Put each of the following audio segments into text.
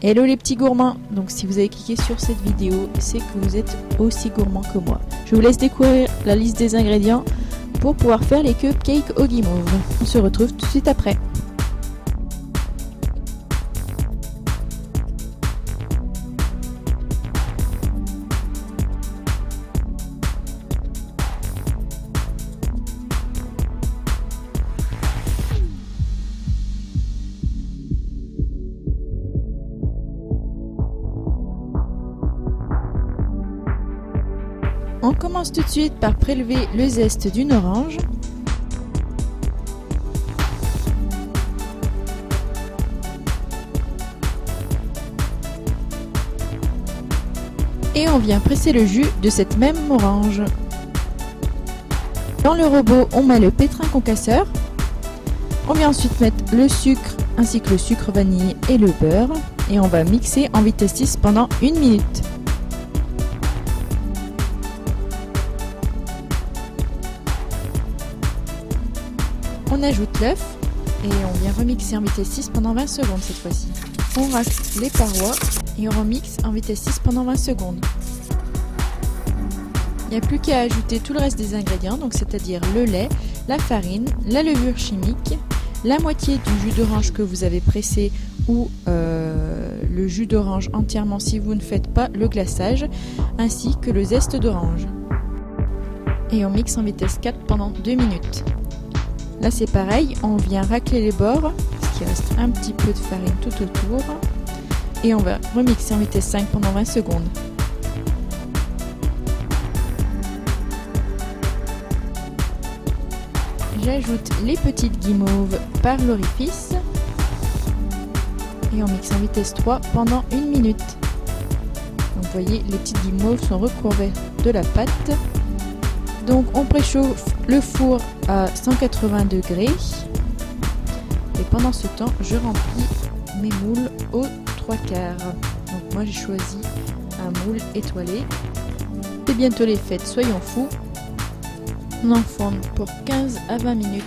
Hello les petits gourmands, donc si vous avez cliqué sur cette vidéo, c'est que vous êtes aussi gourmands que moi. Je vous laisse découvrir la liste des ingrédients pour pouvoir faire les cupcakes au guimauve. On se retrouve tout de suite après. On commence tout de suite par prélever le zeste d'une orange. Et on vient presser le jus de cette même orange. Dans le robot, on met le pétrin concasseur. On vient ensuite mettre le sucre ainsi que le sucre vanille et le beurre. Et on va mixer en vitesse 6 pendant 1 minute. On ajoute l'œuf et on vient remixer en vitesse 6 pendant 20 secondes cette fois-ci. On racle les parois et on remixe en vitesse 6 pendant 20 secondes. Il n'y a plus qu'à ajouter tout le reste des ingrédients, donc c'est-à-dire le lait, la farine, la levure chimique, la moitié du jus d'orange que vous avez pressé ou le jus d'orange entièrement si vous ne faites pas le glaçage, ainsi que le zeste d'orange. Et on mixe en vitesse 4 pendant 2 minutes. Là c'est pareil, on vient racler les bords, parce qu'il reste un petit peu de farine tout autour. Et on va remixer en vitesse 5 pendant 20 secondes. J'ajoute les petites guimauves par l'orifice. Et on mixe en vitesse 3 pendant 1 minute. Donc vous voyez, les petites guimauves sont recouvertes de la pâte. Donc on préchauffe le four à 180 degrés et pendant ce temps je remplis mes moules aux 3/4. Donc moi j'ai choisi un moule étoilé. C'est bientôt les fêtes, soyons fous. On enfourne pour 15 à 20 minutes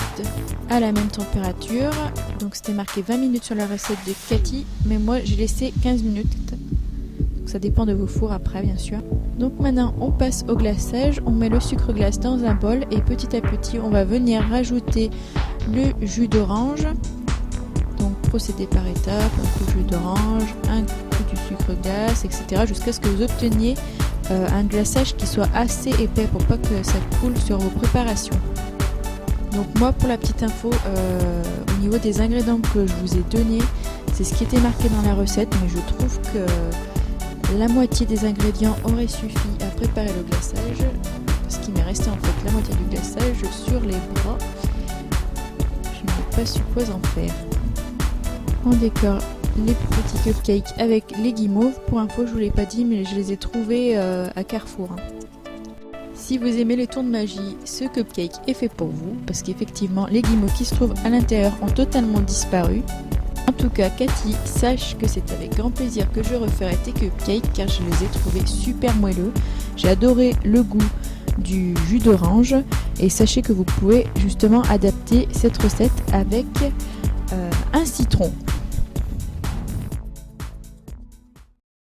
à la même température. Donc c'était marqué 20 minutes sur la recette de Cathy, mais moi j'ai laissé 15 minutes. Ça dépend de vos fours après bien sûr. Donc maintenant on passe au glaçage, on met le sucre glace dans un bol et petit à petit on va venir rajouter le jus d'orange. Donc procéder par étapes, un coup de jus d'orange, un coup du sucre glace, etc. jusqu'à ce que vous obteniez un glaçage qui soit assez épais pour pas que ça coule sur vos préparations. Donc moi pour la petite info, au niveau des ingrédients que je vous ai donnés, c'est ce qui était marqué dans la recette, mais je trouve que la moitié des ingrédients aurait suffi à préparer le glaçage, parce qu'il m'est resté en fait la moitié du glaçage sur les bras. Je n'ai pas su quoi en faire. On décore les petits cupcakes avec les guimauves. Pour info, je vous l'ai pas dit, mais je les ai trouvés à Carrefour. Si vous aimez les tours de magie, ce cupcake est fait pour vous, parce qu'effectivement, les guimauves qui se trouvent à l'intérieur ont totalement disparu. En tout cas, Cathy, sache que c'est avec grand plaisir que je referai tes cupcakes car je les ai trouvés super moelleux. J'ai adoré le goût du jus d'orange et sachez que vous pouvez justement adapter cette recette avec un citron.